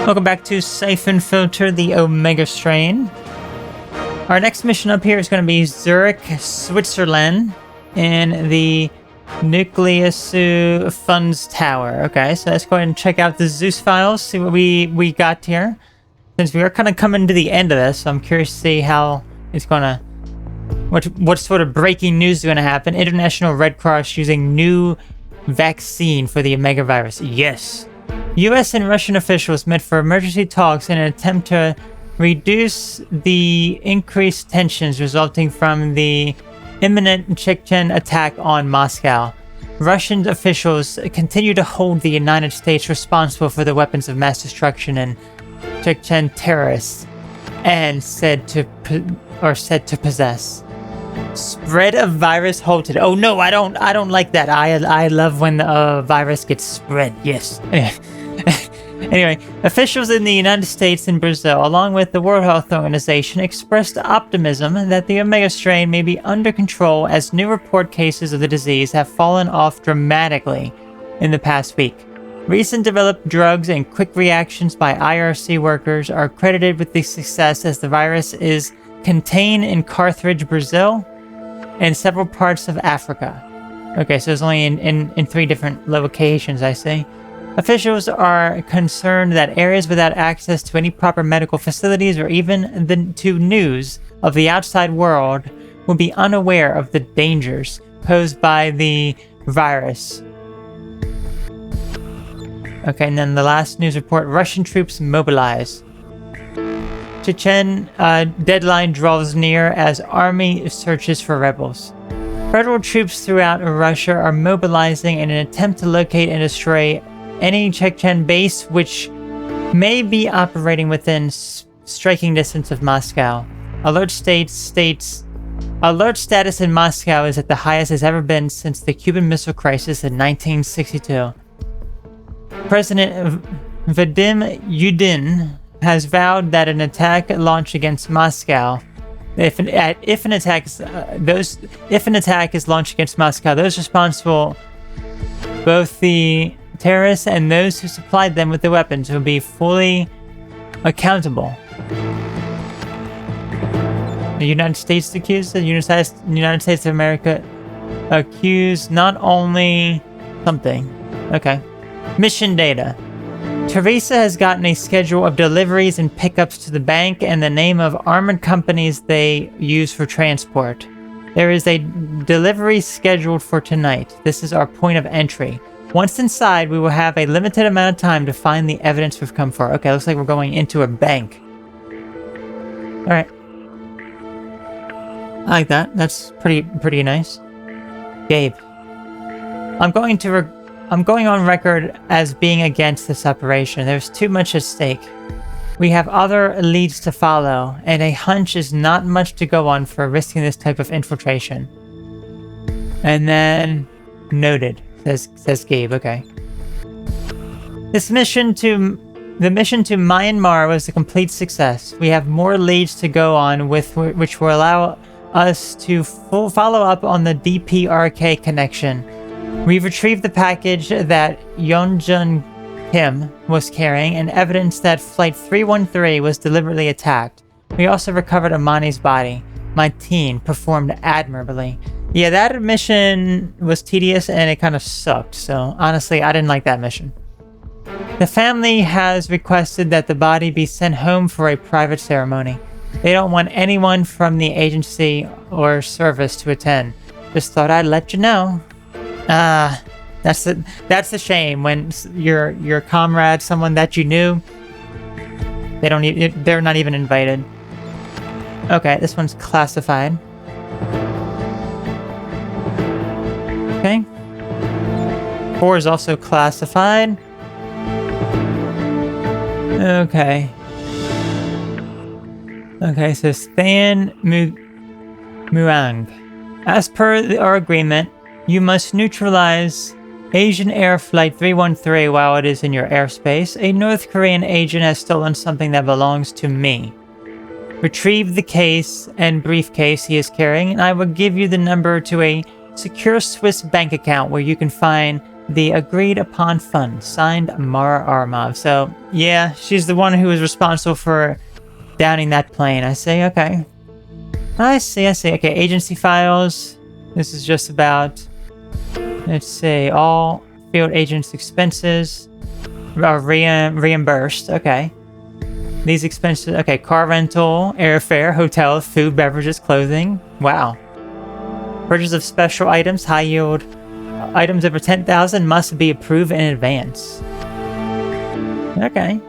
Welcome back to Syphon Filter, the Omega Strain. Our next mission up here is going to be Zurich, Switzerland, in the Niculescu Funds Tower. Okay, so let's go ahead and check out the Zeus files, see what we got here. Since we are kind of coming to the end of this, so I'm curious to see how it's going to... What sort of breaking news is going to happen. International Red Cross using new vaccine for the Omega virus. Yes. U.S. and Russian officials met for emergency talks in an attempt to reduce the increased tensions resulting from the imminent Chechen attack on Moscow. Russian officials continue to hold the United States responsible for the weapons of mass destruction and Chechen terrorists, and said to possess. Spread of virus halted. Oh no, I don't like that. I love when the virus gets spread. Yes. Anyway, officials in the United States and Brazil, along with the World Health Organization, expressed optimism that the Omega strain may be under control as new report cases of the disease have fallen off dramatically in the past week. Recent developed drugs and quick reactions by IRC workers are credited with the success, as the virus is contained in Carthage, Brazil, and several parts of Africa. Okay, so it's only in 3 different locations, I see. Officials are concerned that areas without access to any proper medical facilities or even to news of the outside world will be unaware of the dangers posed by the virus. Okay, and then the last news report, Russian troops mobilize. Chechen deadline draws near as army searches for rebels. Federal troops throughout Russia are mobilizing in an attempt to locate and destroy any Chechen base which may be operating within striking distance of Moscow. Alert states alert status in Moscow is at the highest it's ever been since the Cuban Missile Crisis in 1962. President Vadim Yudin has vowed that an attack launched against Moscow, if an attack is launched against Moscow, those responsible, both the terrorists and those who supplied them with the weapons, will be fully accountable. The United States accused, the United States of America accused not only something. Okay. Mission data. Teresa has gotten a schedule of deliveries and pickups to the bank and the name of armored companies they use for transport. There is a delivery scheduled for tonight. This is our point of entry. Once inside, we will have a limited amount of time to find the evidence we've come for. Okay, looks like we're going into a bank. Alright. I like that. That's pretty nice. Gabe. I'm going on record as being against this operation. There's too much at stake. We have other leads to follow, and a hunch is not much to go on for risking this type of infiltration. And then... noted. Says Gabe, okay. The mission to Myanmar was a complete success. We have more leads to go on with which will allow us to follow up on the DPRK connection. We've retrieved the package that Yeonjun Kim was carrying and evidence that Flight 313 was deliberately attacked. We also recovered Amani's body. My team performed admirably. Yeah, that mission was tedious and it kind of sucked, so honestly, I didn't like that mission. The family has requested that the body be sent home for a private ceremony. They don't want anyone from the agency or service to attend. Just thought I'd let you know. That's a shame when your comrade, someone that you knew, they're not even invited. Okay, this one's classified. Okay. 4 is also classified. Okay. Okay, so Stan Muang. As per our agreement, you must neutralize Asian Air Flight 313 while it is in your airspace. A North Korean agent has stolen something that belongs to me. Retrieve the case and briefcase he is carrying, and I will give you the number to a secure Swiss bank account where you can find the agreed upon fund. Signed, Mara Armov. So, yeah, she's the one who was responsible for downing that plane. I see, okay. I see. Okay, agency files. This is just about, let's see, all field agents' expenses are reimbursed. Okay. These expenses, okay, car rental, airfare, hotel, food, beverages, clothing. Wow. Purchase of special items, high yield items over 10,000 must be approved in advance. Okay.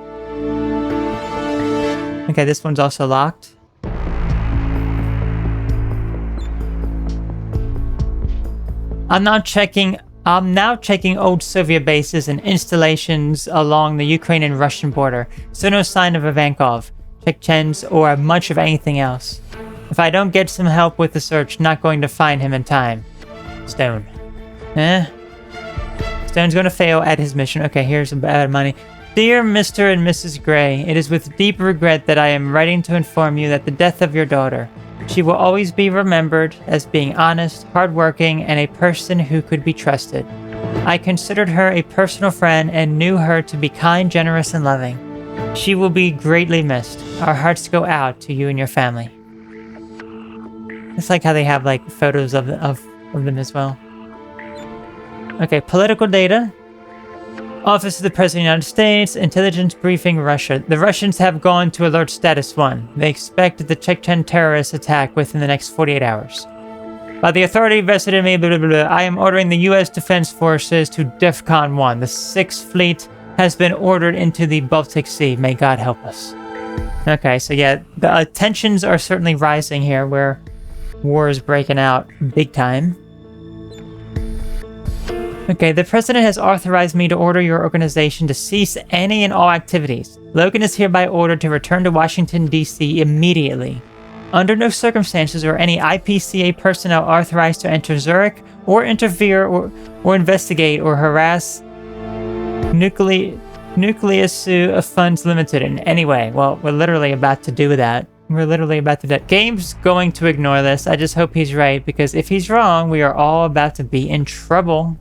Okay, this one's also locked. I'm now checking old Soviet bases and installations along the Ukrainian-Russian border. So no sign of Ivankov, Chechens, or much of anything else. If I don't get some help with the search, not going to find him in time. Stone. Stone's going to fail at his mission. Okay, here's some bad money. Dear Mr. and Mrs. Gray, it is with deep regret that I am writing to inform you that the death of your daughter. She will always be remembered as being honest, hardworking, and a person who could be trusted. I considered her a personal friend and knew her to be kind, generous, and loving. She will be greatly missed. Our hearts go out to you and your family. It's like how they have like photos of them as well. Okay, political data. Office of the President of the United States, intelligence briefing Russia. The Russians have gone to alert status 1. They expect the Chechen terrorist attack within the next 48 hours. By the authority vested in me, blah, blah, blah, I am ordering the U.S. Defense Forces to DEFCON 1. The 6th Fleet has been ordered into the Baltic Sea. May God help us. Okay, so yeah, the tensions are certainly rising here where war is breaking out big time. Okay, the president has authorized me to order your organization to cease any and all activities. Logan is hereby ordered to return to Washington, D.C. immediately. Under no circumstances are any IPCA personnel authorized to enter Zurich or interfere or investigate or harass Niculescu Funds Limited in any way. Well, we're literally about to do that. Gabe's going to ignore this. I just hope he's right, because if he's wrong, we are all about to be in trouble.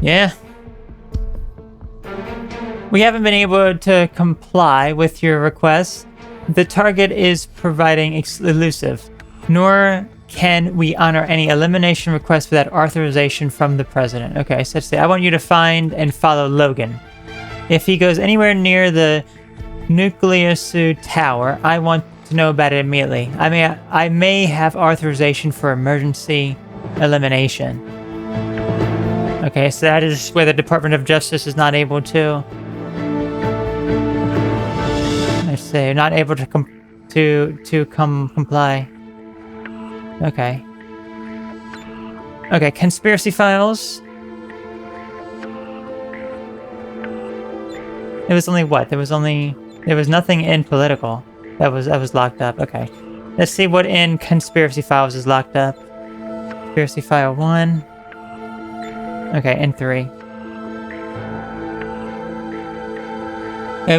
Yeah. We haven't been able to comply with your request. The target is providing elusive, nor can we honor any elimination request without authorization from the president. Okay, so let's say I want you to find and follow Logan. If he goes anywhere near the Niculescu Tower, I want to know about it immediately. I may have authorization for emergency elimination. Okay, so that is where the Department of Justice is not able to. Let's say not able to comply. Okay. Okay, conspiracy files. It was only what? There was nothing in political that was locked up. Okay. Let's see what in conspiracy files is locked up. Conspiracy file 1. Okay, and 3.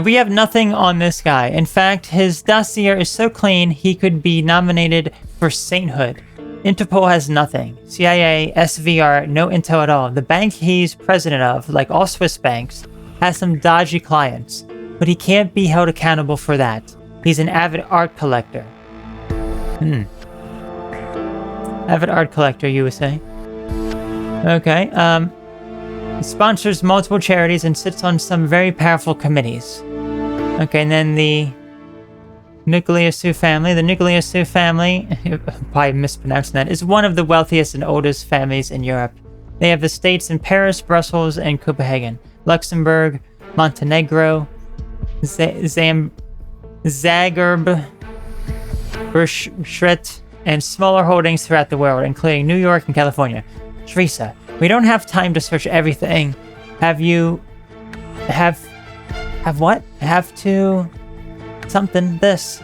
We have nothing on this guy. In fact, his dossier is so clean he could be nominated for sainthood. Interpol has nothing. CIA, SVR, no intel at all. The bank he's president of, like all Swiss banks, has some dodgy clients, but he can't be held accountable for that. He's an avid art collector. Avid art collector, you would say. Okay, he sponsors multiple charities and sits on some very powerful committees. Okay, and then the Niculescu family. The Niculescu family, probably mispronouncing that, is one of the wealthiest and oldest families in Europe. They have estates in Paris, Brussels, and Copenhagen, Luxembourg, Montenegro, Zagreb, Berchtesgaden, and smaller holdings throughout the world, including New York and California. Teresa, we don't have time to search everything. Have what? Have to... something, this.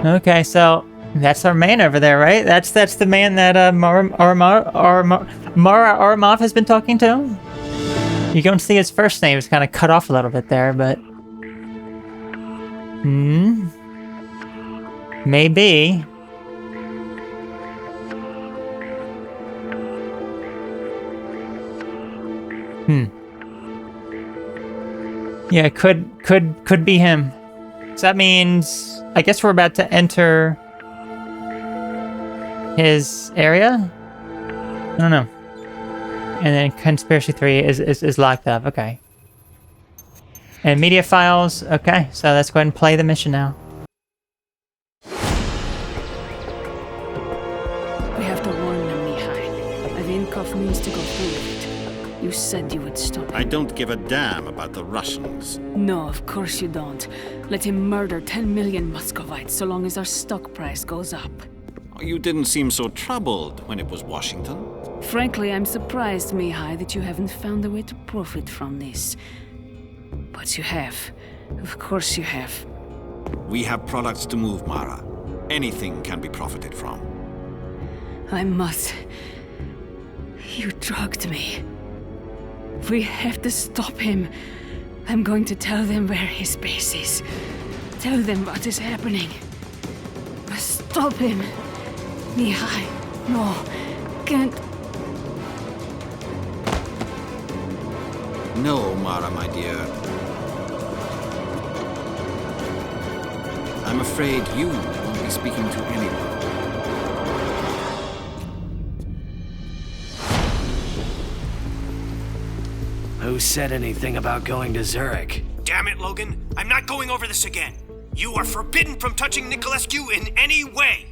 Okay, so that's our man over there, right? That's the man that Mara Armov has been talking to. You don't see his first name; it's kind of cut off a little bit there, but Maybe. Yeah, could be him. So that means, I guess we're about to enter his area? I don't know. And then Conspiracy 3 is locked up. Okay. And media files. Okay, so let's go ahead and play the mission now. We have to warn them, Mihai. Ivankov needs to go through with it. You said you would stop him. I don't give a damn about the Russians. No, of course you don't. Let him murder 10 million Muscovites so long as our stock price goes up. You didn't seem so troubled when it was Washington. Frankly, I'm surprised, Mihai, that you haven't found a way to profit from this. But you have. Of course you have. We have products to move, Mara. Anything can be profited from. I must. You drugged me. We have to stop him. I'm going to tell them where his base is. Tell them what is happening. Stop him. Mihai. No. Can't. No, Mara, my dear. I'm afraid you won't be speaking to anyone. Who said anything about going to Zurich? Damn it, Logan. I'm not going over this again. You are forbidden from touching Niculescu in any way.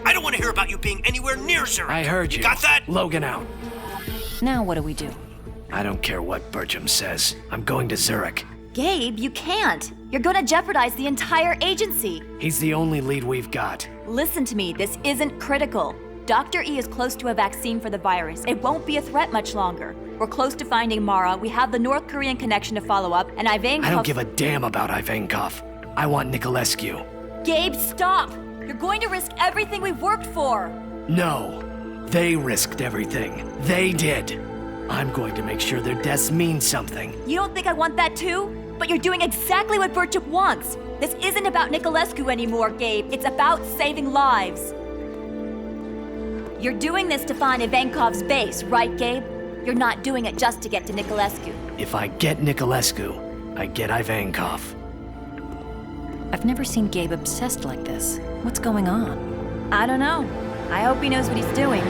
I don't want to hear about you being anywhere near Zurich. I heard you. Got that? Logan out. Now what do we do? I don't care what Bertram says. I'm going to Zurich. Gabe, you can't. You're gonna jeopardize the entire agency. He's the only lead we've got. Listen to me, this isn't critical. Dr. E is close to a vaccine for the virus. It won't be a threat much longer. We're close to finding Mara, we have the North Korean connection to follow up, and Ivankov— I don't give a damn about Ivankov. I want Niculescu. Gabe, stop! You're going to risk everything we've worked for! No. They risked everything. They did. I'm going to make sure their deaths mean something. You don't think I want that too? But you're doing exactly what Bertram wants. This isn't about Niculescu anymore, Gabe. It's about saving lives. You're doing this to find Ivankov's base, right, Gabe? You're not doing it just to get to Niculescu. If I get Niculescu, I get Ivankov. I've never seen Gabe obsessed like this. What's going on? I don't know. I hope he knows what he's doing.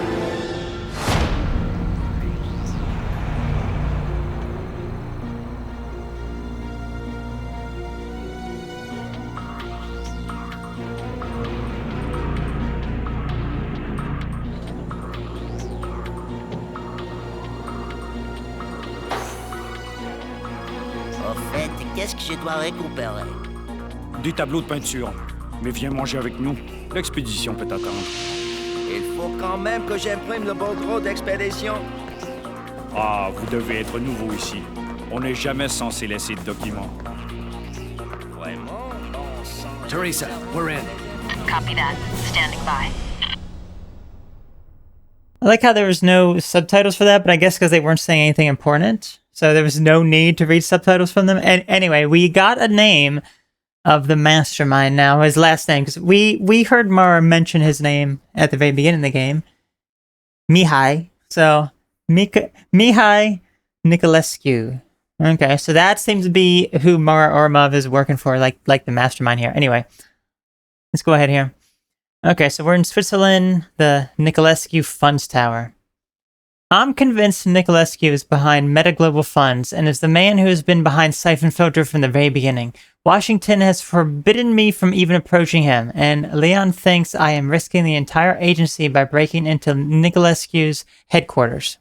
Au fait, qu'est-ce que je dois récupérer? Du tableau de peinture. Mais viens manger avec nous. L'expédition peut attendre. Il faut quand même que j'imprime le bordereau d'expédition. Ah, vous devez être nouveau ici. On n'est jamais censé laisser de documents. Vraiment? Bon sang. Teresa, we're in. Copy that. Standing by. I like how there was no subtitles for that, but I guess because they weren't saying anything important. So there was no need to read subtitles from them. And anyway, we got a name of the mastermind now, his last name, because we heard Mara mention his name at the very beginning of the game. Mihai. So Mihai Niculescu. Okay, so that seems to be who Mara Ormov is working for, like the mastermind here. Anyway, let's go ahead here. Okay, so we're in Switzerland, the Niculescu Funds Tower. I'm convinced Niculescu is behind Meta Global Funds and is the man who has been behind Syphon Filter from the very beginning. Washington has forbidden me from even approaching him, and Leon thinks I am risking the entire agency by breaking into Niculescu's headquarters.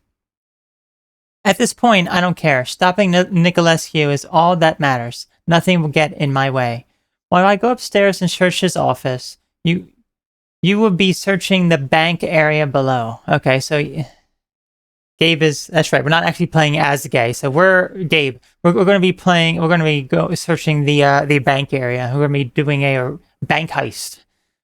At this point, I don't care. Stopping Niculescu is all that matters. Nothing will get in my way. While I go upstairs and search his office, you will be searching the bank area below. Okay, so Gabe is, that's right, we're not actually playing as Gabe. So we're Gabe. We're going to be playing, we're going to be searching the bank area. We're going to be doing a bank heist.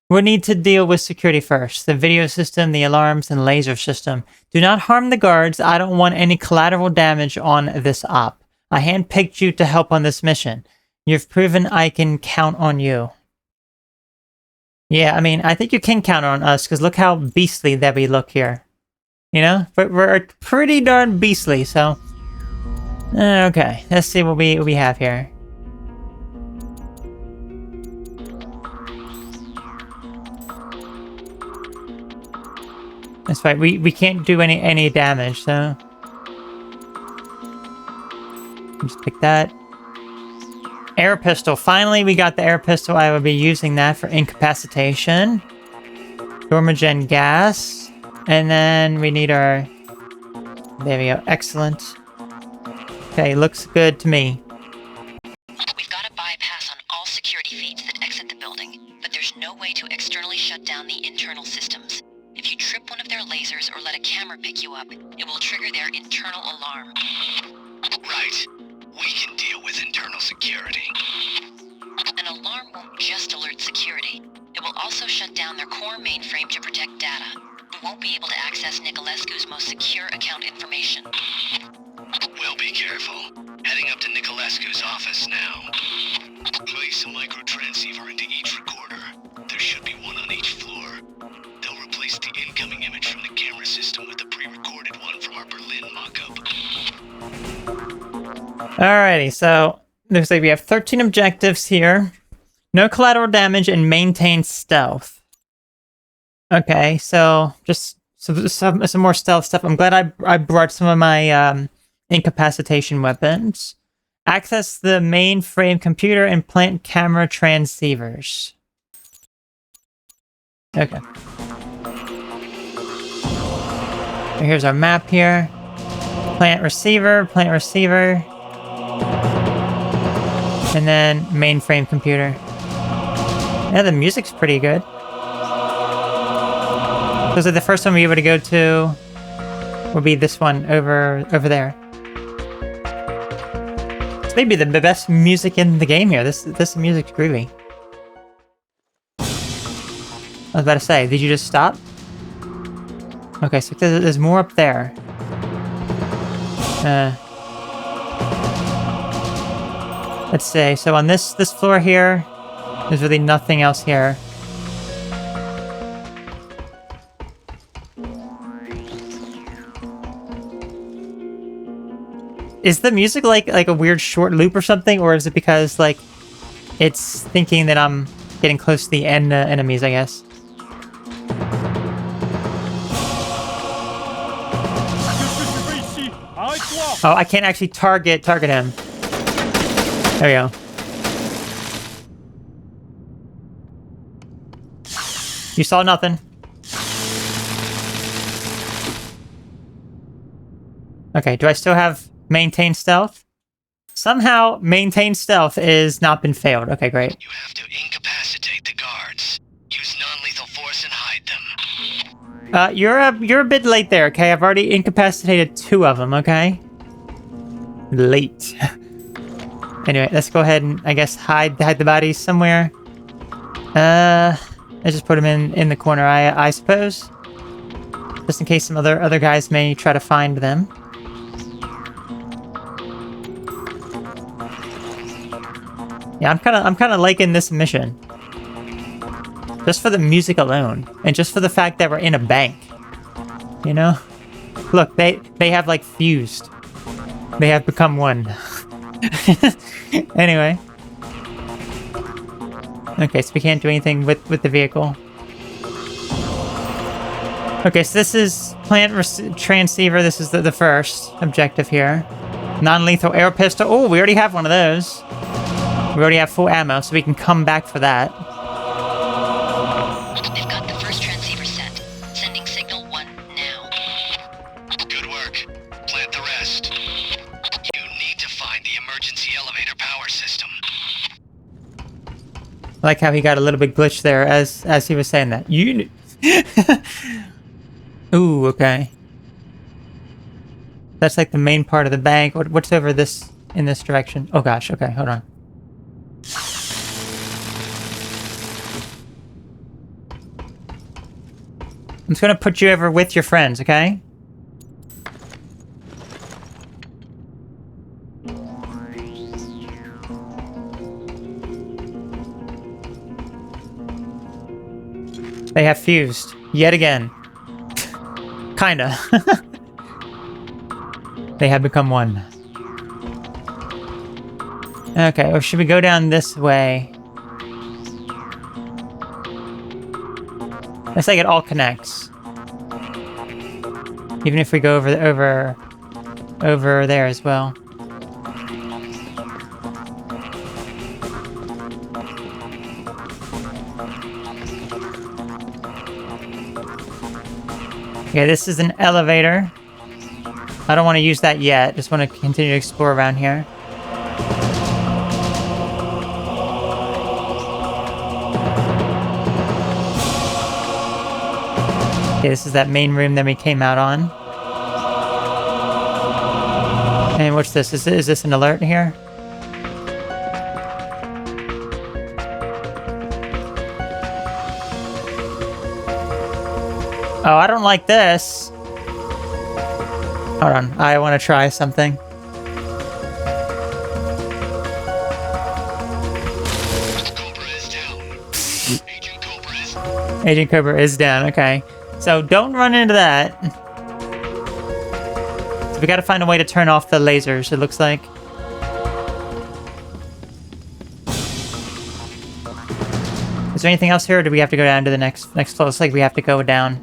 We'll need to deal with security first. The video system, the alarms, and laser system. Do not harm the guards. I don't want any collateral damage on this op. I handpicked you to help on this mission. You've proven I can count on you. Yeah, I mean, I think you can count on us, because look how beastly that we look here. You know? We're pretty darn beastly, so... Okay, let's see what we have here. That's right, we can't do any damage, so... Just pick that. Air pistol. Finally, we got the air pistol. I will be using that for incapacitation. Dormogen gas. And then we need our... There we go. Excellent. Okay, looks good to me. We've got a bypass on all security feeds that exit the building, but there's no way to externally shut down the internal systems. If you trip one of their lasers or let a camera pick you up, it will trigger their internal alarm. Right. We can deal with internal security. An alarm won't just alert security. It will also shut down their core mainframe to protect data. We won't be able to access Niculescu's most secure account information. We'll be careful. Heading up to Niculescu's office now. Place a micro transceiver into each recorder. There should be one on each floor. They'll replace the incoming image from the camera system with the pre-recorded one from our Berlin mock-up. Alrighty, so looks like we have 13 objectives here. No collateral damage and maintain stealth. Okay, so just some more stealth stuff. I'm glad I brought some of my incapacitation weapons. Access the mainframe computer and plant camera transceivers. Okay. Here's our map here. Plant receiver, and then mainframe computer. Yeah, the music's pretty good. Looks like the first one we'll be able to go to will be this one over there. It's maybe the best music in the game here. This music's groovy. I was about to say, did you just stop? Okay, so there's more up there. Let's see. So on this floor here, there's really nothing else here. Is the music like a weird short loop or something, or is it because like it's thinking that I'm getting close to the end enemies? I guess. Oh, I can't actually target him. There we go. You saw nothing. Okay, do I still have maintain stealth? Somehow, maintain stealth is not been failed. Okay, great. You have to incapacitate the guards. Use non-lethal force and hide them. You're a bit late there, okay? I've already incapacitated 2 of them, okay? Late. Anyway, let's go ahead and, I guess, hide the bodies somewhere. Let's just put them in the corner, I suppose. Just in case some other guys may try to find them. Yeah, I'm kind of liking this mission. Just for the music alone, and just for the fact that we're in a bank. You know? Look, they have like fused. They have become one. Anyway. Okay, so we can't do anything with the vehicle. Okay, so this is plant transceiver. This is the first objective here. Non-lethal air pistol. Oh, we already have one of those. We already have full ammo, so we can come back for that. They've got the first transceiver set. Sending signal 1 now. Good work. Plant the rest. You need to find the emergency elevator power system. I like how he got a little bit glitched there as he was saying that. You. Ooh, okay. That's like the main part of the bank. What's over this in this direction? Oh gosh. Okay, hold on. I'm just gonna put you over with your friends, okay? They have fused. Yet again. Kinda. They have become one. Okay, or should we go down this way? Looks like it all connects. Even if we go over there as well. Okay, this is an elevator. I don't want to use that yet. Just want to continue to explore around here. Okay, this is that main room that we came out on. And what's this? Is this an alert here? Oh, I don't like this. Hold on, I want to try something. Agent Cobra is down, okay. So don't run into that. So we gotta find a way to turn off the lasers, it looks like. Is there anything else here, or do we have to go down to the next floor? Looks like we have to go down.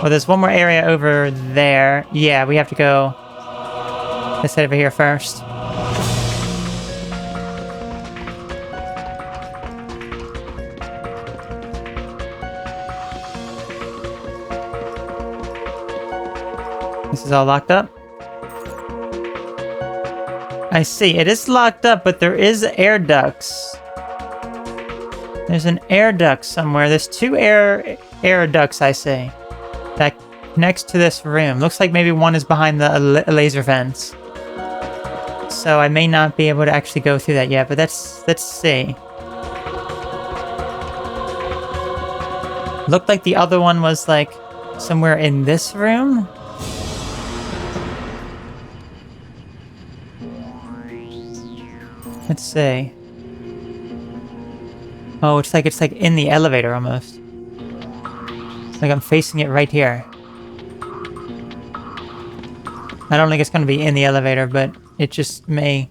Well, there's one more area over there. Yeah, we have to go this side over here first. This is all locked up. I see. It is locked up, but there is air ducts. There's an air duct somewhere. There's two air ducts, I see, that connects to this room. Looks like maybe one is behind the laser vents. So I may not be able to actually go through that yet, but let's see. Looked like the other one was like somewhere in this room. Let's see. Oh, it's like in the elevator almost. Like I'm facing it right here. I don't think it's going to be in the elevator, but it just may.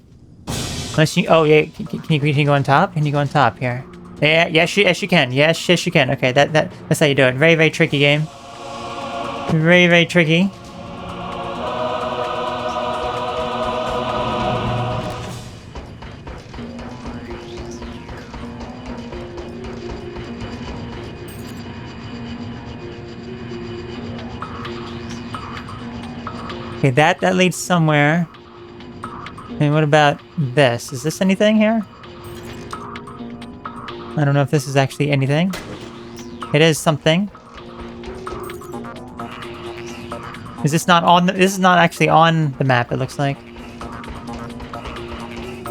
Unless you. Oh yeah, can you go on top? Can you go on top here? Yeah, yes you can. Yes you can. Okay, that's how you do it. Very, very tricky game. Very, very tricky. Okay, that leads somewhere. And what about this? Is this anything here? I don't know if this is actually anything. It is something. Is this not on? This is not actually on the map, it looks like.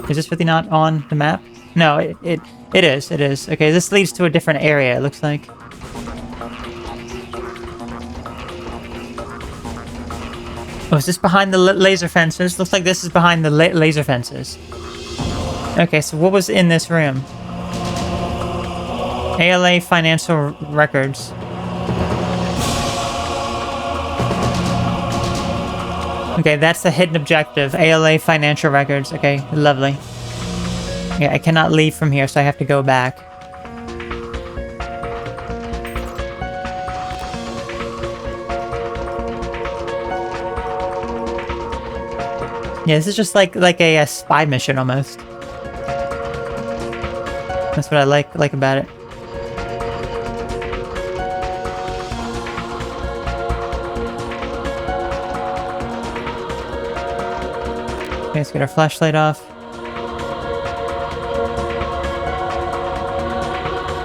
Is this really not on the map? No, it is. It is. Okay, this leads to a different area, it looks like. Oh, is this behind the laser fences? Looks like this is behind the laser fences. Okay, so what was in this room? ALA financial records. Okay, that's the hidden objective. ALA financial records. Okay, lovely. Yeah, I cannot leave from here, so I have to go back. Yeah, this is just like a spy mission almost. That's what I like about it. Okay, let's get our flashlight off.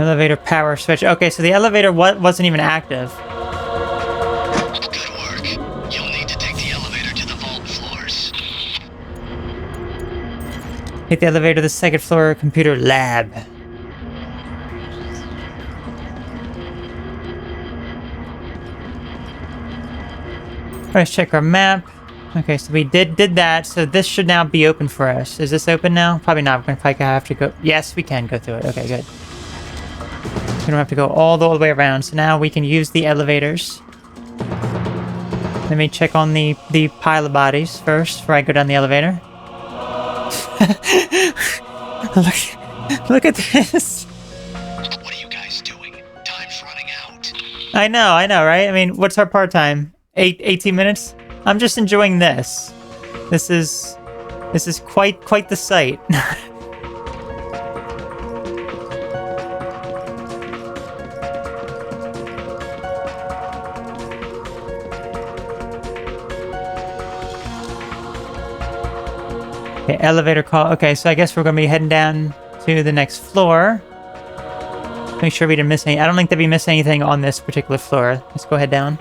Elevator power switch. Okay, so the elevator wasn't even active. Take the elevator to the second floor computer lab. Let's check our map. Okay, so we did that, so this should now be open for us. Is this open now? Probably not. We're gonna probably have to go. Yes, we can go through it. Okay, good. We don't have to go all the way around. So now we can use the elevators. Let me check on the pile of bodies first before I go down the elevator. Look at this. What are you guys doing? Time's running out. I know, right? I mean, what's our part time? 18 minutes? I'm just enjoying this. This is quite the sight. Okay, elevator call. Okay, so I guess we're gonna be heading down to the next floor. Make sure we didn't miss any. I don't think that we missed anything on this particular floor. Let's go head down.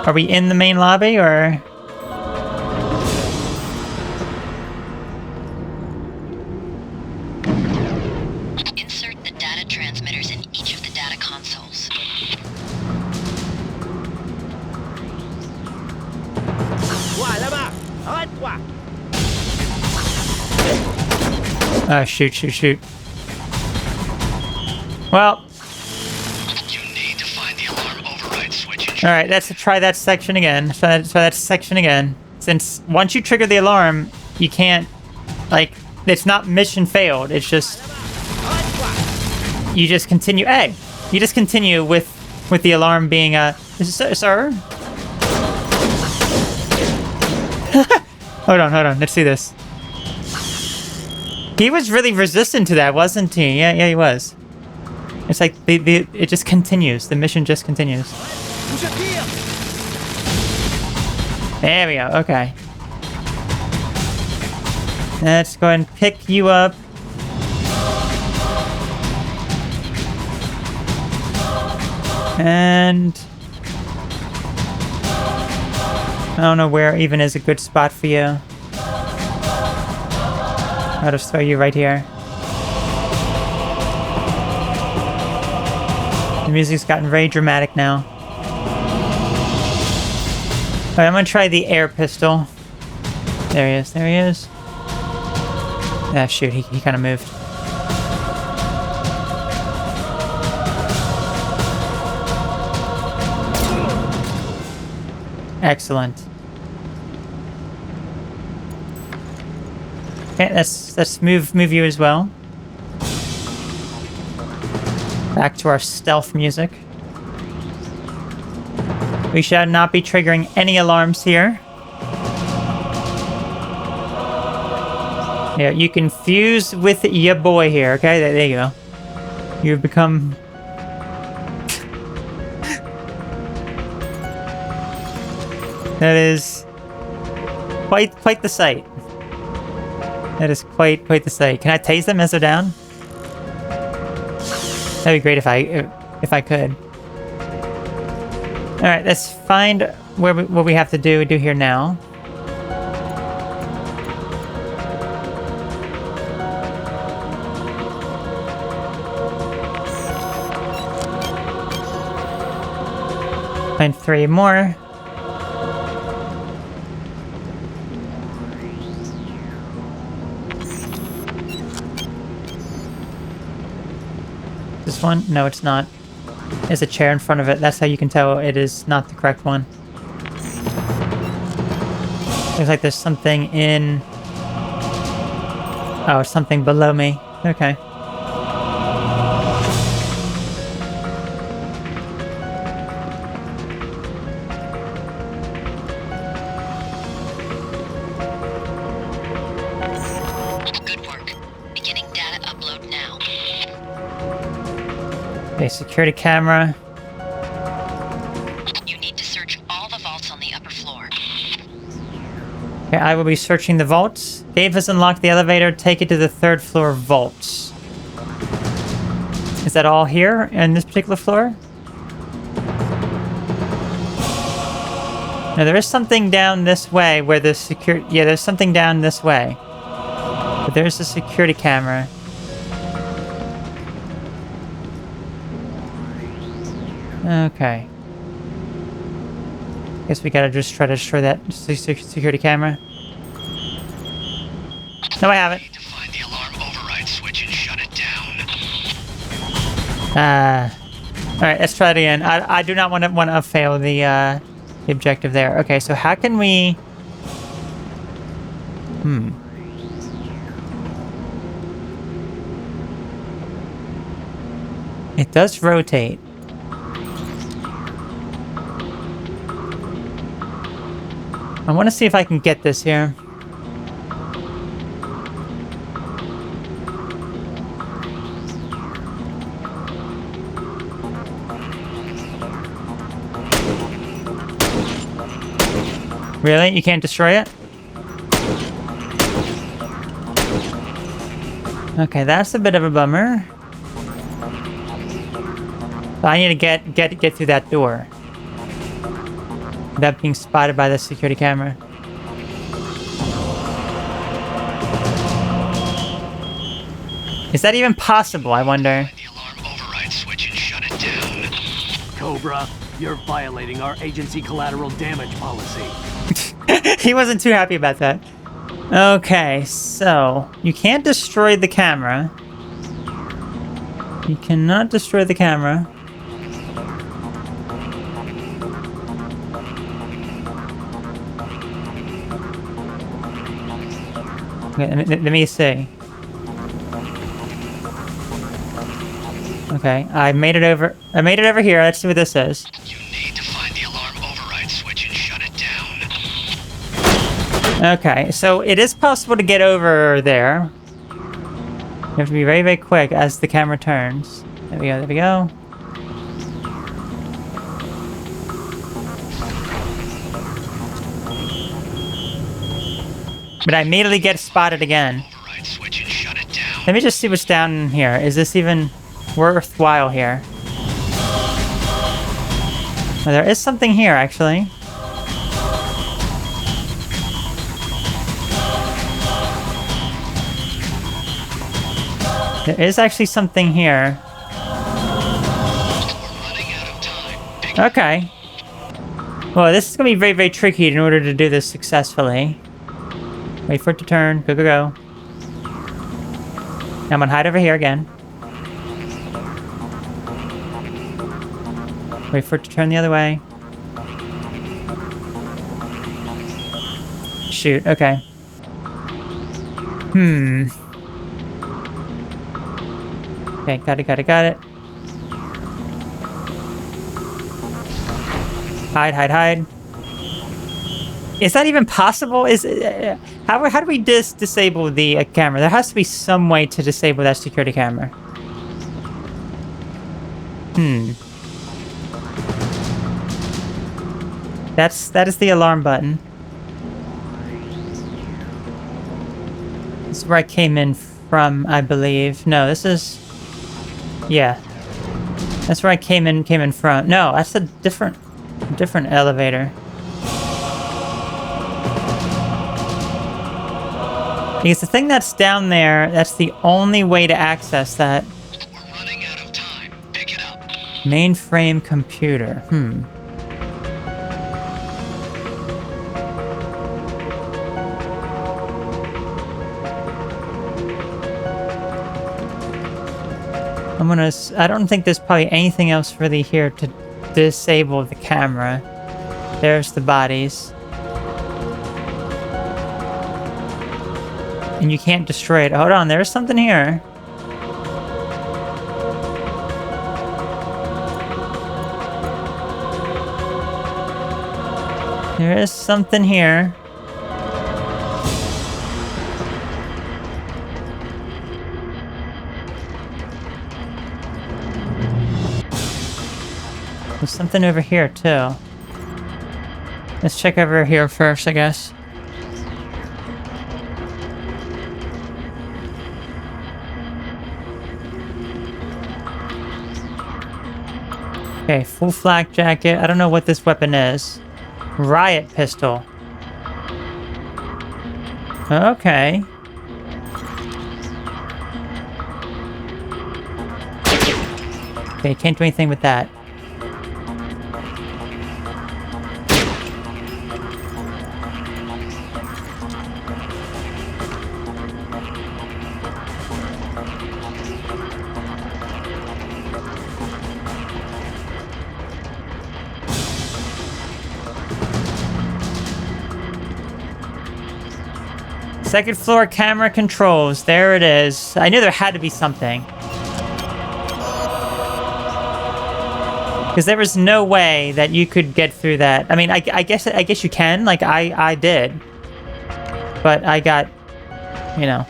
Are we in the main lobby or? Insert the data transmitters in each of the data consoles. Oh, shoot. Well. You need to find the alarm override switch. Alright, let's try that section again. Try that section again. Since once you trigger the alarm, you can't, like, it's not mission failed. It's just, you just continue. Hey, you just continue with the alarm being sir. Hold on. Let's see this. He was really resistant to that, wasn't he? Yeah, he was. It's like it just continues. The mission just continues. There we go. Okay. Let's go ahead and pick you up. And I don't know where even is a good spot for you. I'll just throw you right here. The music's gotten very dramatic now. Alright, I'm gonna try the air pistol. There he is. Ah, shoot, he kind of moved. Excellent. Okay, let's move you as well. Back to our stealth music. We shall not be triggering any alarms here. Yeah, you can fuse with your boy here, okay? There you go. You've become... That is quite the sight. That is quite the sight. Can I tase them as they're down? That'd be great if I could. All right, let's find what we have to do here now. Find 3 more. This one? No, it's not. There's a chair in front of it. That's how you can tell it is not the correct one. Looks like there's something in... Oh, it's something below me. Okay. Good work. Beginning data upload now. Okay, security camera. You need to search all the vaults on the upper floor. Okay, I will be searching the vaults. Dave has unlocked the elevator. Take it to the 3rd floor vaults. Is that all here in this particular floor? No, there is something down this way where the security... Yeah, there's something down this way. But there's a security camera. Okay. Guess we gotta just try to destroy that security camera. No, I haven't. To find the alarm override switch and shut Alright, let's try it again. I do not want to fail the objective there. Okay, so how can we... It does rotate. I want to see if I can get this here. Really? You can't destroy it? Okay, that's a bit of a bummer. But I need to get through that door without being spotted by the security camera. Is that even possible, I wonder? The alarm override switch and shut it down. Cobra, you're violating our agency collateral damage policy. He wasn't too happy about that. Okay, so you can't destroy the camera. You cannot destroy the camera. Okay, let me see. Okay, I made it over here. Let's see what this is. You need to find the alarm override switch and shut it down. Okay, so it is possible to get over there. You have to be very, very quick as the camera turns. There we go, there we go. But I immediately get spotted again. Override switch and shut it down. Let me just see what's down here. Is this even worthwhile here? Well, there is something here, actually. There is actually something here. Okay. Well, this is going to be very, very tricky in order to do this successfully. Wait for it to turn. Go, go, go. I'm going to hide over here again. Wait for it to turn the other way. Shoot, okay. Okay, got it. Hide. Is that even possible? How do we disable the camera? There has to be some way to disable that security camera. That is the alarm button. This is where I came in from, I believe. No, this is... Yeah. That's where I came in from. No, that's a different elevator. Because the thing that's down there, that's the only way to access that. We're running out of time. Pick it up. Mainframe computer. I don't think there's probably anything else really here to disable the camera. There's the bodies. And you can't destroy it. Hold on, there's something here. There is something here. There's something over here, too. Let's check over here first, I guess. Okay, full flak jacket. I don't know what this weapon is. Riot pistol. Okay. Okay, can't do anything with that. Second floor camera controls. There it is. I knew there had to be something. Because there was no way that you could get through that. I mean, I guess you can. Like, I did. But I got, you know.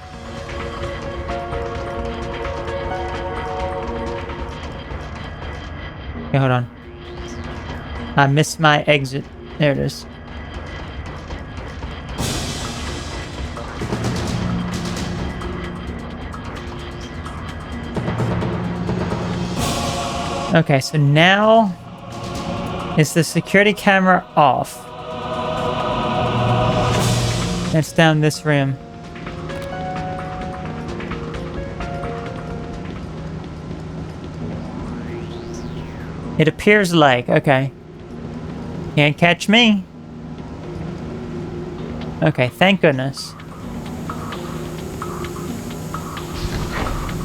Okay, hold on. I missed my exit. There it is. Okay, so now is the security camera off? It's down this room. It appears like, okay. Can't catch me. Okay, thank goodness.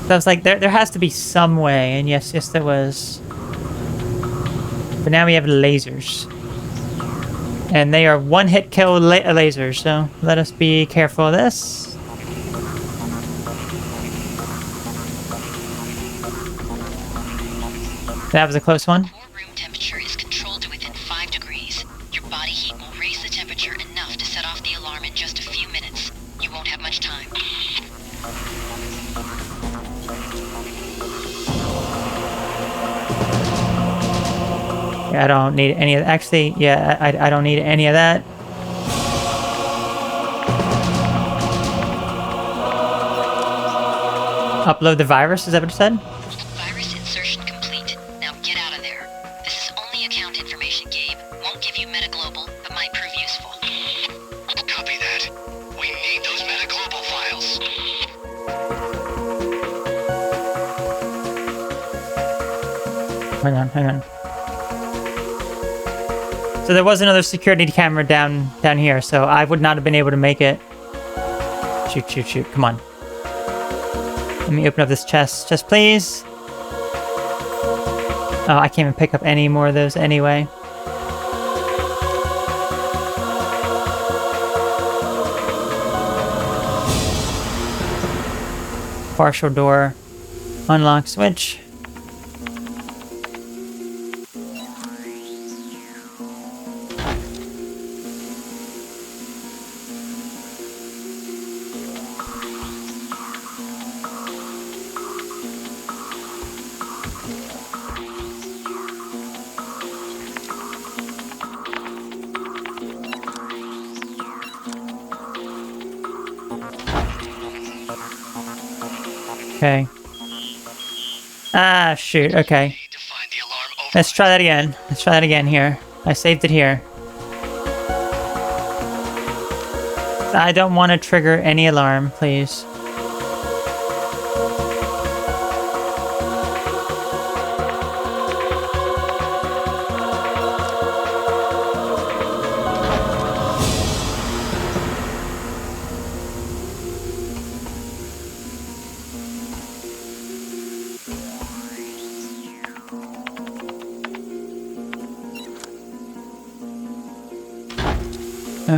So I was like, there has to be some way, and yes, there was. But now we have lasers. And they are one-hit kill lasers, so let us be careful of this. That was a close one. Core room temperature is controlled to within 5 degrees. Your body heat will raise the temperature enough to set off the alarm in just a few minutes. You won't have much time. Yeah, I don't need any of that. Actually, yeah, I don't need any of that. Upload the virus, is that what it said? Virus insertion complete. Now get out of there. This is only account information, Gabe. Won't give you metaglobal, but might prove useful. Copy that. We need those metaglobal files. Hang on. So there was another security camera down here, so I would not have been able to make it. Shoot. Come on. Let me open up this chest. Chest, please. Oh, I can't even pick up any more of those anyway. Partial door. Unlock switch. Okay. Ah, shoot. Okay. Let's try that again. Let's try that again here. I saved it here. I don't want to trigger any alarm, please.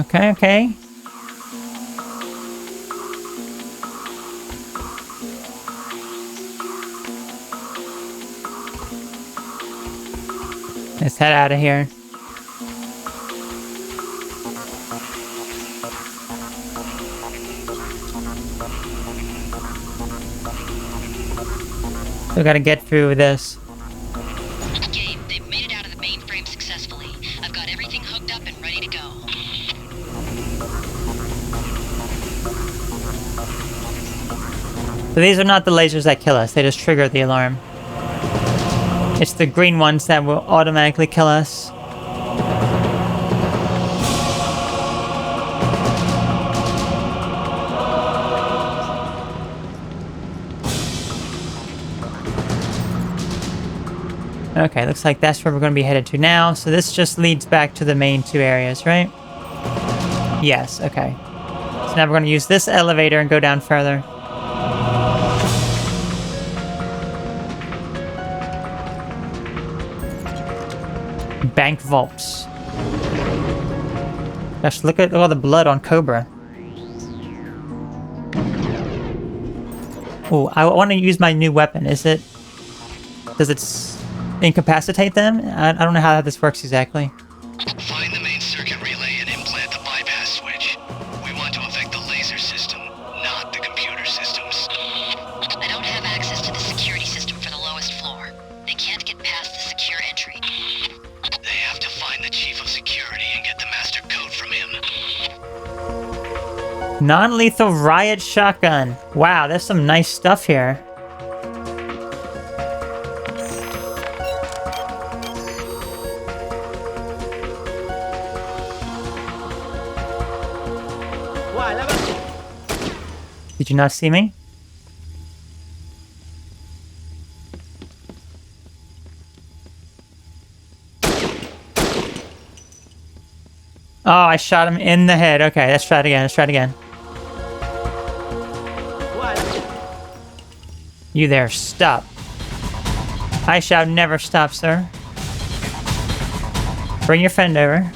Okay. Let's head out of here. We gotta get through this. Gabe, they've made it out of the mainframe successfully. I've got everything hooked up and ready to go. So these are not the lasers that kill us, they just trigger the alarm. It's the green ones that will automatically kill us. Okay, looks like that's where we're going to be headed to now. So this just leads back to the main two areas, right? Yes, okay. So now we're going to use this elevator and go down further. Bank vaults. Gosh, look at all the blood on Cobra. Oh, I want to use my new weapon. Does it incapacitate them? I don't know how this works exactly. Find the main circuit relay and implant the bypass switch. We want to affect the laser system, not the computer systems. I don't have access to the security system for the lowest floor. They can't get past the secure entry. They have to find the chief of security and get the master code from him. Non-lethal riot shotgun. Wow, there's some nice stuff here. Did you not see me? Oh, I shot him in the head. Okay, let's try it again. Let's try it again. You there, stop. I shall never stop, sir. Bring your friend over.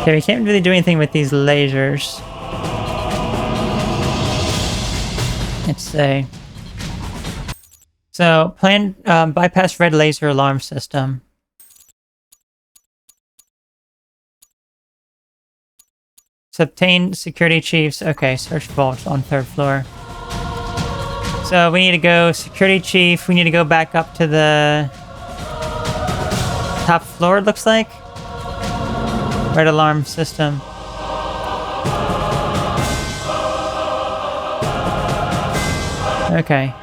Okay, we can't really do anything with these lasers. Let's see. So, plan bypass red laser alarm system. So obtain security chiefs. Okay, search vault on 3rd floor. So we need to go security chief. We need to go back up to the top floor, it looks like. Red alarm system. Okay.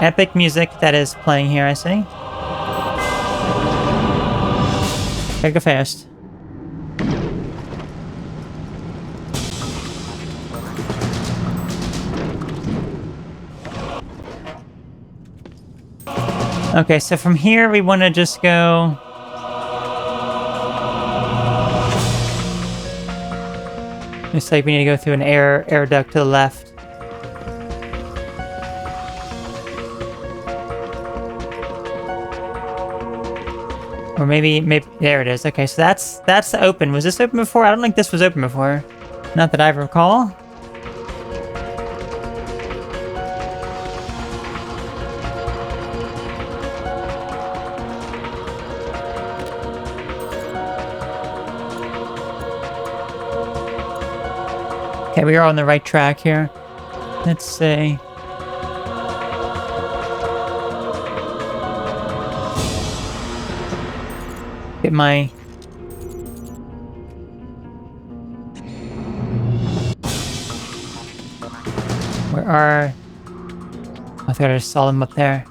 Epic music that is playing here, I see. Gotta go fast. Okay, so from here we want to just go... Looks like we need to go through an air duct to the left. Or maybe there it is. Okay, so that's open. Was this open before? I don't think this was open before. Not that I recall. Okay, we are on the right track here. Let's see. Get my... Where are... I thought I just saw them up there.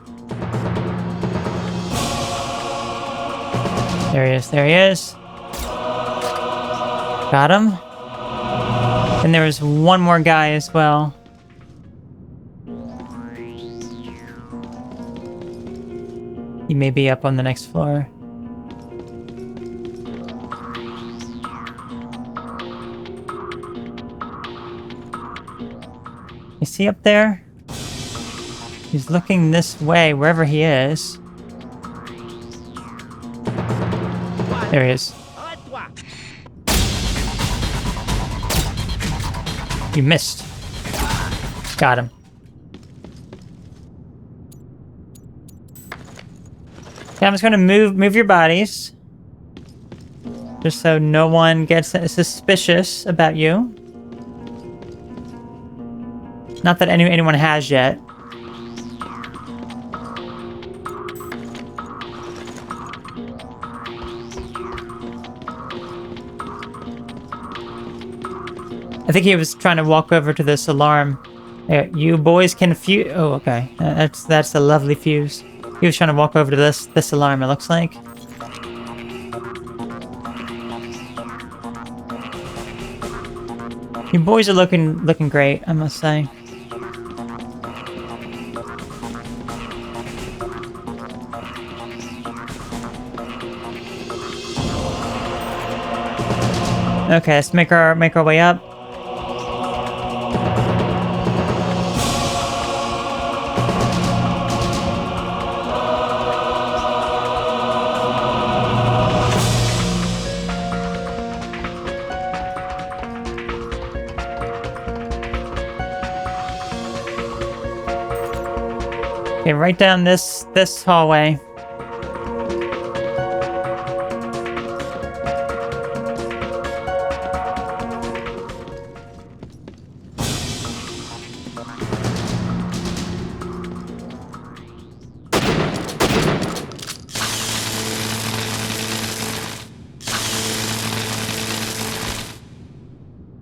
There he is, there he is. Got him. And there was one more guy as well. He may be up on the next floor. Is he up there? He's looking this way, wherever he is. There he is. You missed. Got him. Okay, I'm just gonna move your bodies. Just so no one gets suspicious about you. Not that anyone has yet. I think he was trying to walk over to this alarm. There, you boys can fuse. Oh, okay. That's a lovely fuse. He was trying to walk over to this alarm, it looks like. You boys are looking great, I must say. Okay, let's make our way up. Okay, right down this hallway.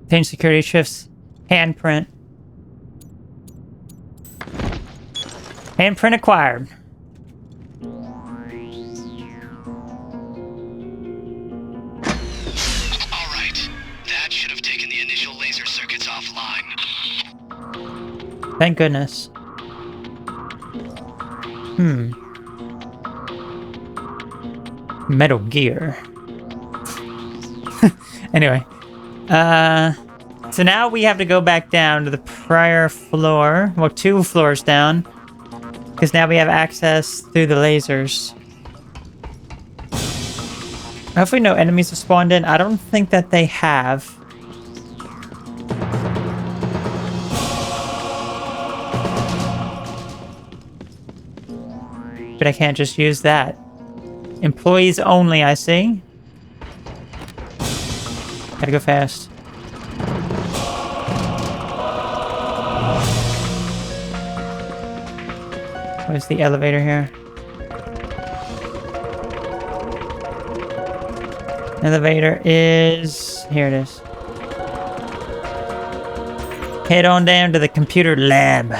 Change security shifts. Handprint. Handprint acquired. Alright. That should have taken the initial laser circuits offline. Thank goodness. Metal Gear. Anyway. So now we have to go back down to the prior floor. Well, 2 floors down. Because now we have access through the lasers. Hopefully no enemies have spawned in. I don't think that they have. But I can't just use that. Employees only, I see. Gotta go fast. Where's the elevator here? Elevator is... Here it is. Head on down to the computer lab.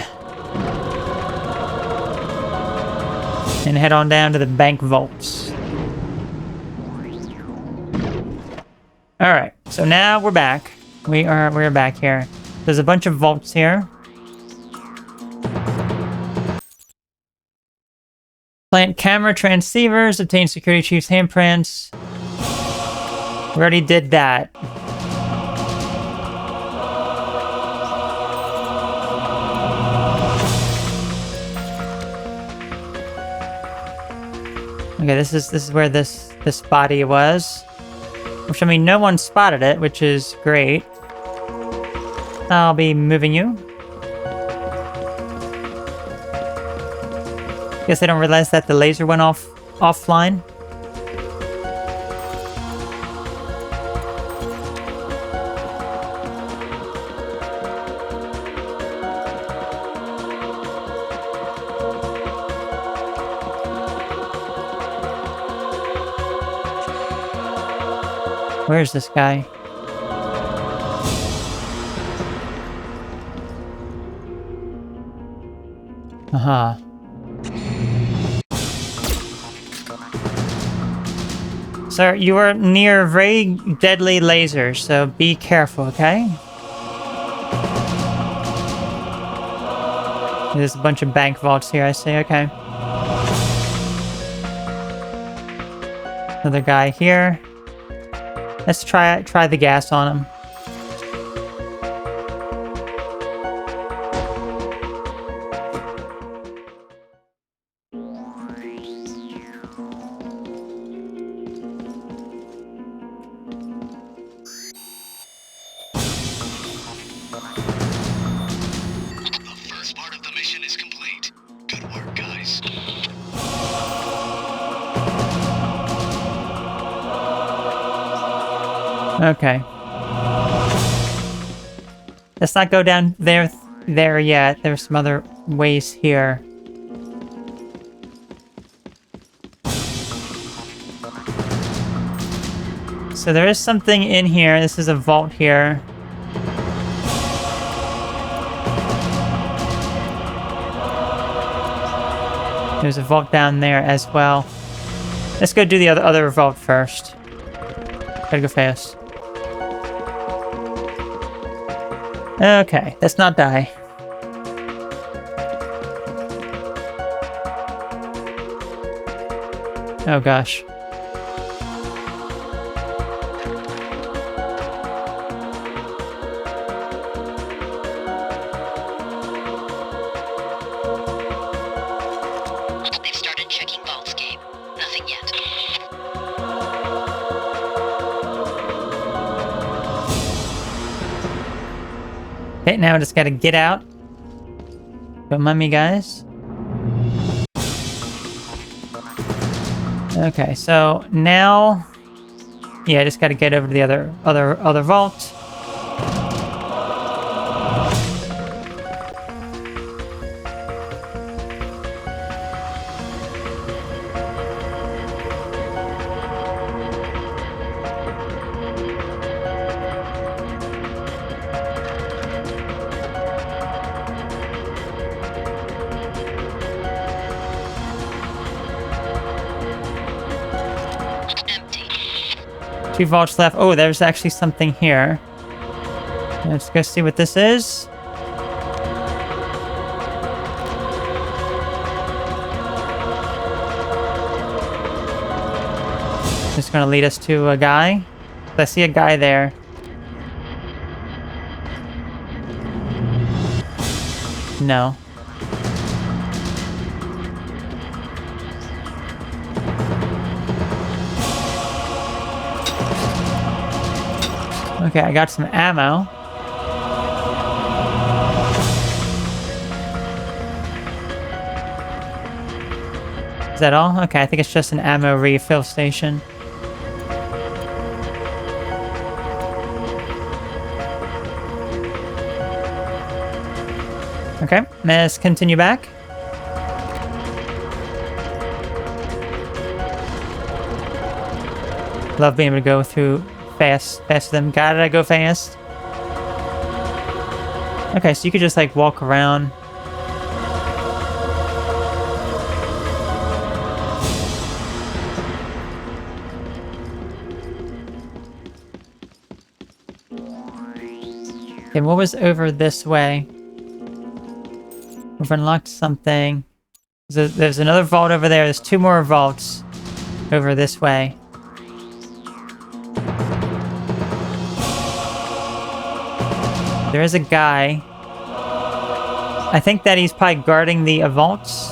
And head on down to the bank vaults. Alright, so now we're back. We're back here. There's a bunch of vaults here. Plant camera transceivers, obtain security chief's handprints. We already did that. Okay, this is where this body was. Which, I mean, no one spotted it, which is great. I'll be moving you. Guess they don't realize that the laser went offline. Where's this guy? Uh-huh. Sir, you are near very deadly lasers, so be careful, okay? There's a bunch of bank vaults here, I see, okay. Another guy here. Let's try the gas on him. Okay. Let's not go down there yet. There's some other ways here. So there is something in here. This is a vault here. There's a vault down there as well. Let's go do the other vault first. Gotta go fast. Okay, let's not die. Oh gosh. They've started checking vaults, Gabe. Nothing yet. Okay, now I just gotta get out. Don't mind me, guys. Okay, so now, yeah, I just got to get over to the other vault. Two vaults left. Oh, there's actually something here. Let's go see what this is. It's gonna lead us to a guy. I see a guy there. No. Okay, I got some ammo. Is that all? Okay, I think it's just an ammo refill station. Okay, let's continue back. Love being able to go through fast them. Gotta go fast. Okay, so you could just like walk around. Okay, what was over this way? We've unlocked something. There's another vault over there. There's two more vaults over this way. There is a guy. I think that he's probably guarding the vaults.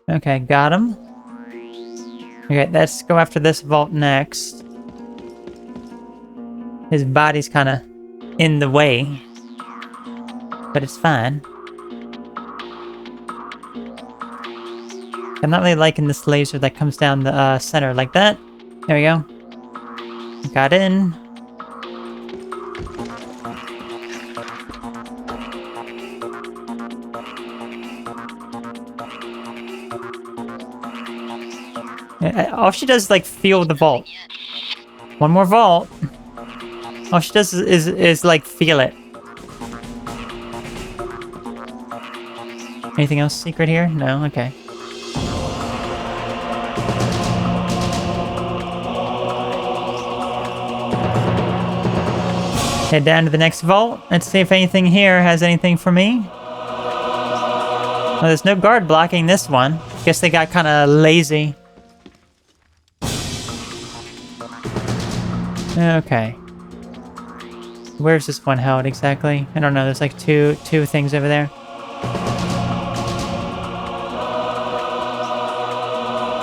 Okay, got him. Okay, let's go after this vault next. His body's kind of in the way, but it's fine. I'm not really liking this laser that comes down the center like that. There we go. Got in. All she does is like feel the vault. One more vault. All she does is like feel it. Anything else secret here? No? Okay. Head down to the next vault. Let's see if anything here has anything for me. Oh, there's no guard blocking this one. Guess they got kind of lazy. Okay. Where's this one held exactly? I don't know. There's like two things over there.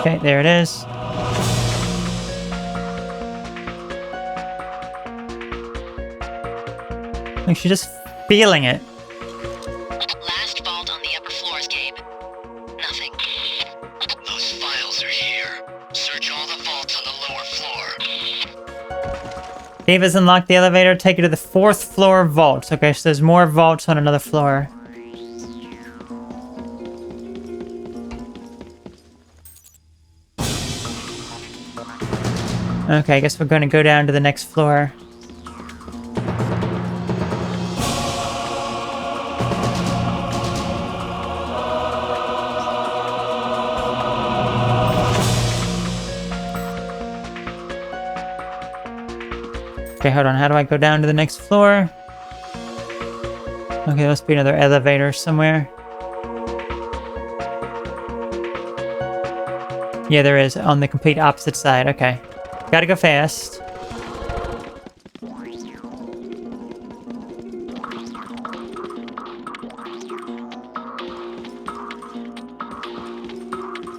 Okay, there it is. Like she's just feeling it. Last vault on the upper floors, Gabe. Nothing. Those files are here. Search all the vaults on the lower floor. Gabe has unlocked the elevator. Take you to the 4th floor vault. Okay, so there's more vaults on another floor. Okay, I guess we're going to go down to the next floor. Okay, hold on. How do I go down to the next floor? Okay, there must be another elevator somewhere. Yeah, there is. On the complete opposite side. Okay. Gotta go fast.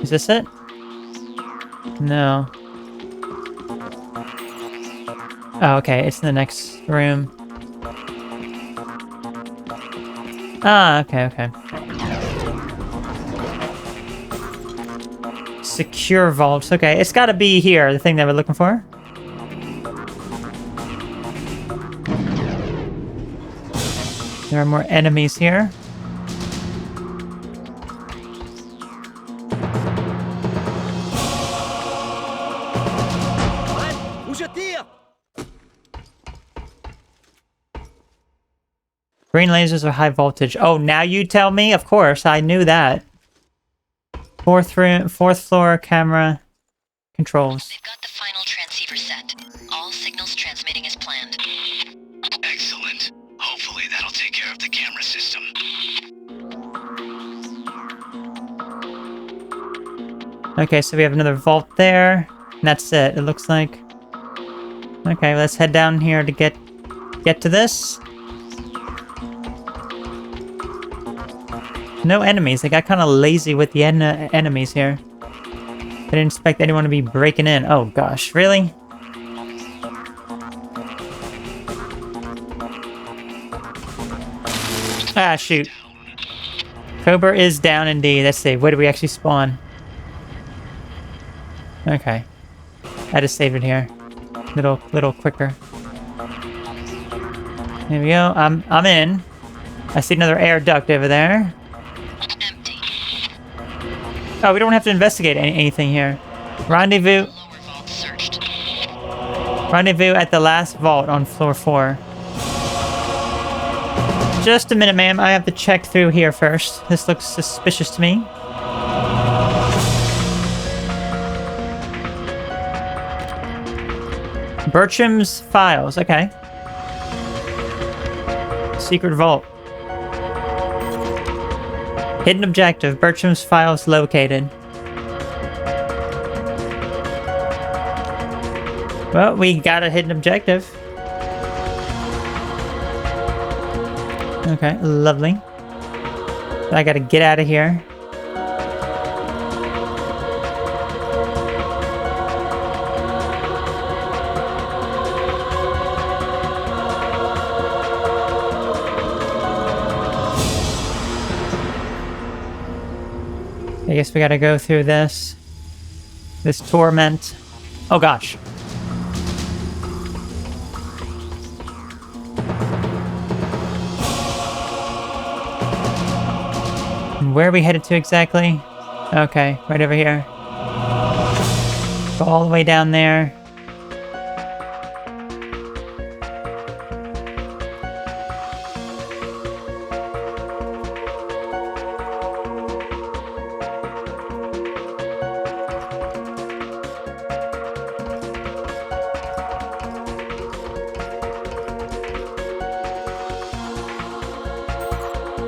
Is this it? No. Oh, okay. It's in the next room. Ah, okay, okay. Secure vault. Okay, it's gotta be here, the thing that we're looking for. There are more enemies here. Green lasers are high voltage. Oh, now you tell me? Of course, I knew that. Fourth floor camera controls. They've got the final transceiver set. All signals transmitting as planned. Excellent. Hopefully that'll take care of the camera system. Okay, so we have another vault there. And that's it, it looks like. Okay, let's head down here to get to this. No enemies. They got kind of lazy with the enemies here. I didn't expect anyone to be breaking in. Oh gosh, really? Ah, shoot. Cobra is down indeed. Let's see. Where do we actually spawn? Okay. I just saved it here. Little quicker. There we go. I'm in. I see another air duct over there. Oh, we don't have to investigate anything here. Rendezvous. Rendezvous at the last vault on floor 4. Just a minute, ma'am. I have to check through here first. This looks suspicious to me. Bertram's files. Okay. Secret vault. Hidden objective. Bertram's files located. Well, we got a hidden objective. Okay, lovely. I gotta get out of here. I guess we gotta go through this torment. Oh gosh. Where are we headed to exactly? Okay, right over here. Go all the way down there.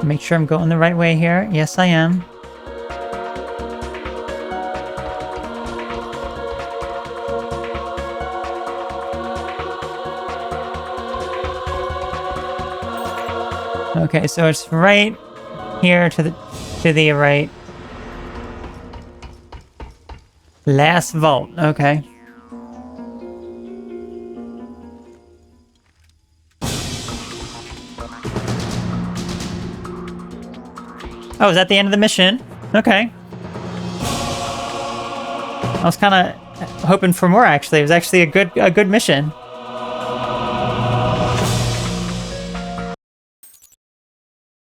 Make sure I'm going the right way here. Yes, I am. Okay, so it's right here to the right. Last vault. Okay. Oh, is that the end of the mission? Okay. I was kind of hoping for more, actually. It was actually a good mission.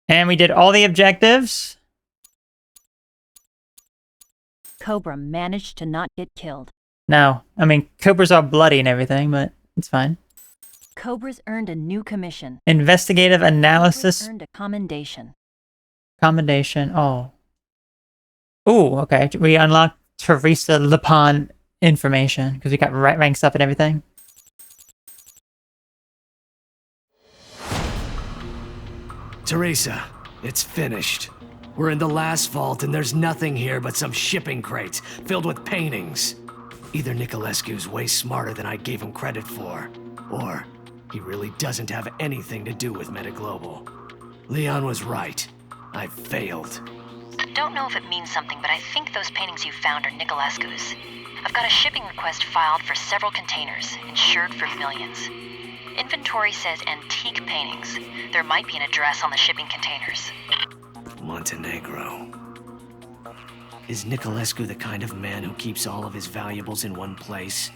And we did all the objectives. Cobra managed to not get killed. No. I mean, Cobra's all bloody and everything, but it's fine. Cobra's earned a new commission. Investigative analysis. Cobra's earned a commendation. Commendation. Oh. Ooh, okay. We unlocked Teresa Lepon information because we got ranks up and everything. Teresa, it's finished. We're in the last vault and there's nothing here but some shipping crates filled with paintings. Either Niculescu's way smarter than I gave him credit for, or he really doesn't have anything to do with Metaglobal. Leon was right. I failed. Don't know if it means something, but I think those paintings you found are Niculescu's. I've got a shipping request filed for several containers, insured for millions. Inventory says antique paintings. There might be an address on the shipping containers. Montenegro. Is Niculescu the kind of man who keeps all of his valuables in one place?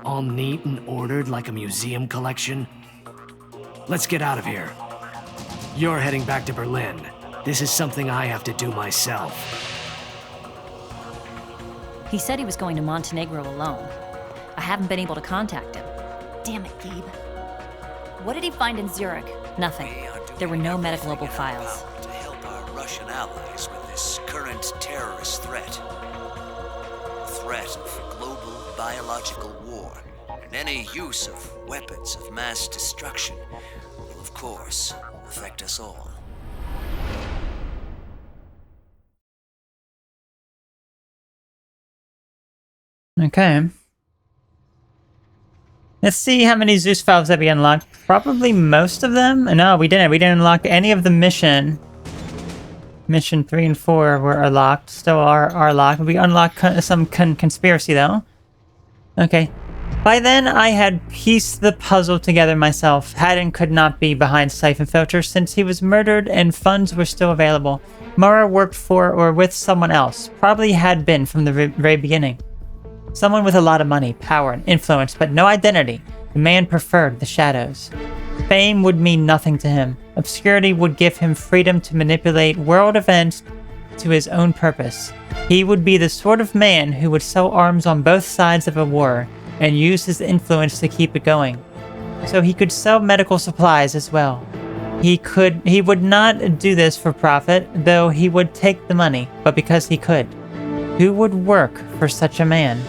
All neat and ordered like a museum collection? Let's get out of here. You're heading back to Berlin. This is something I have to do myself. He said he was going to Montenegro alone. I haven't been able to contact him. Damn it, Gabe. What did he find in Zurich? Nothing. There were no meta-global files. To help our Russian allies with this current terrorist threat. A threat of global biological war. And any use of weapons of mass destruction will, of course, affect us all. Okay. Let's see how many Zeus files that we unlocked. Probably most of them. No, we didn't. We didn't unlock any of the mission. Mission 3 and 4 were locked. Still are locked. We unlocked some conspiracy though. Okay. By then, I had pieced the puzzle together myself. Haddon could not be behind Syphon Filter since he was murdered and funds were still available. Mara worked for or with someone else. Probably had been from the very beginning. Someone with a lot of money, power, and influence, but no identity. The man preferred the shadows. Fame would mean nothing to him. Obscurity would give him freedom to manipulate world events to his own purpose. He would be the sort of man who would sell arms on both sides of a war and use his influence to keep it going. So he could sell medical supplies as well. He would not do this for profit, though he would take the money, but because he could. Who would work for such a man?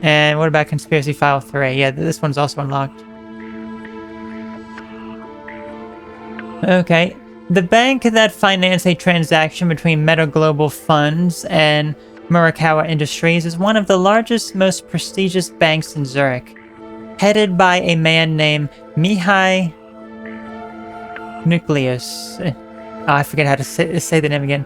And what about Conspiracy File 3? Yeah, this one's also unlocked. Okay. The bank that financed a transaction between Meta Global Funds and Murakawa Industries is one of the largest, most prestigious banks in Zurich. Headed by a man named Mihai Niculescu. Oh, I forget how to say the name again.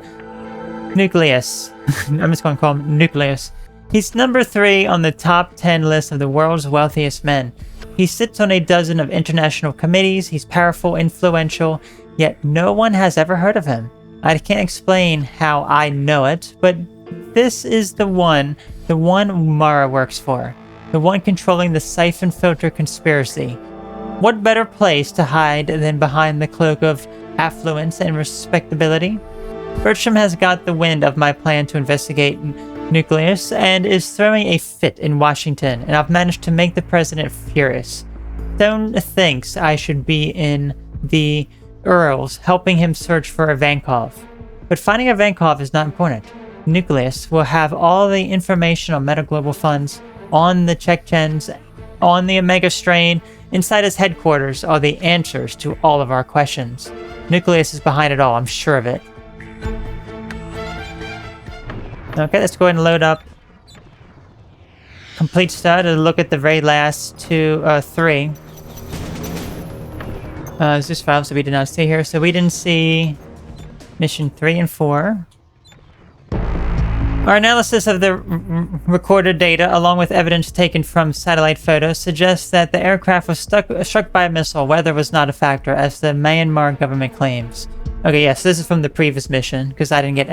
Nucleus. I'm just going to call him Nucleus. He's number 3 on the top 10 list of the world's wealthiest men. He sits on a dozen of international committees. He's powerful, influential, yet no one has ever heard of him. I can't explain how I know it, but this is the one Mara works for. The one controlling the Syphon Filter conspiracy. What better place to hide than behind the cloak of affluence and respectability? Bertram has got the wind of my plan to investigate Nucleus and is throwing a fit in Washington, and I've managed to make the president furious. Stone thinks I should be in the Urals helping him search for Ivankov. But finding Ivankov is not important. Nucleus will have all the information on Meta Global Funds, on the Chechens, on the Omega Strain. Inside his headquarters are the answers to all of our questions. Nucleus is behind it all, I'm sure of it. Okay, let's go ahead and load up Complete Stud and look at the very last 3. Zeus files that we did not see here. So we didn't see Mission 3 and 4. Our analysis of the recorded data, along with evidence taken from satellite photos, suggests that the aircraft was struck by a missile. Weather was not a factor, as the Myanmar government claims. Okay, yes, this is from the previous mission, because I didn't get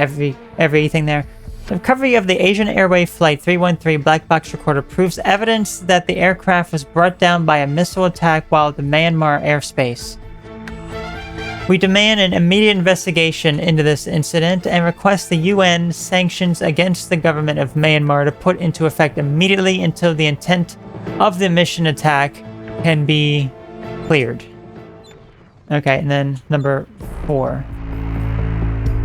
everything there. The recovery of the Asian Airway Flight 313 black box recorder proves evidence that the aircraft was brought down by a missile attack while in the Myanmar airspace. We demand an immediate investigation into this incident and request the UN sanctions against the government of Myanmar to put into effect immediately until the intent of the mission attack can be cleared. Okay, and then number 4.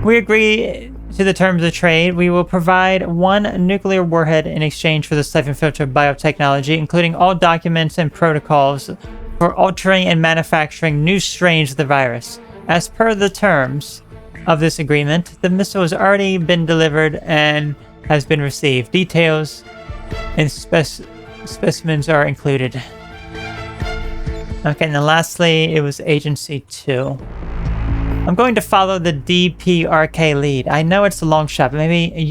We agree to the terms of trade. We will provide 1 nuclear warhead in exchange for the Syphon Filter biotechnology, including all documents and protocols for altering and manufacturing new strains of the virus. As per the terms of this agreement, the missile has already been delivered and has been received. Details and specimens are included. Okay, and then lastly, it was Agency 2. I'm going to follow the DPRK lead. I know it's a long shot, but maybe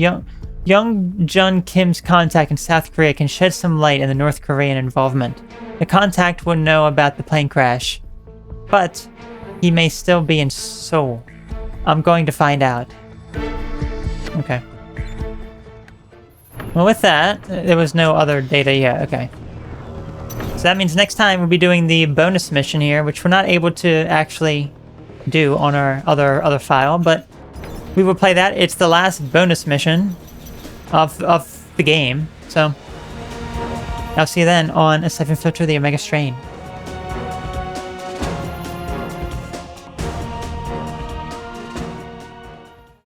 Young Jun Kim's contact in South Korea can shed some light in the North Korean involvement. The contact will know about the plane crash, but he may still be in Seoul. I'm going to find out. Okay. Well, with that, there was no other data yet. Okay. So that means next time we'll be doing the bonus mission here, which we're not able to actually do on our other file, but we will play that. It's the last bonus mission of the game. So I'll see you then on Syphon Filter, the Omega Strain.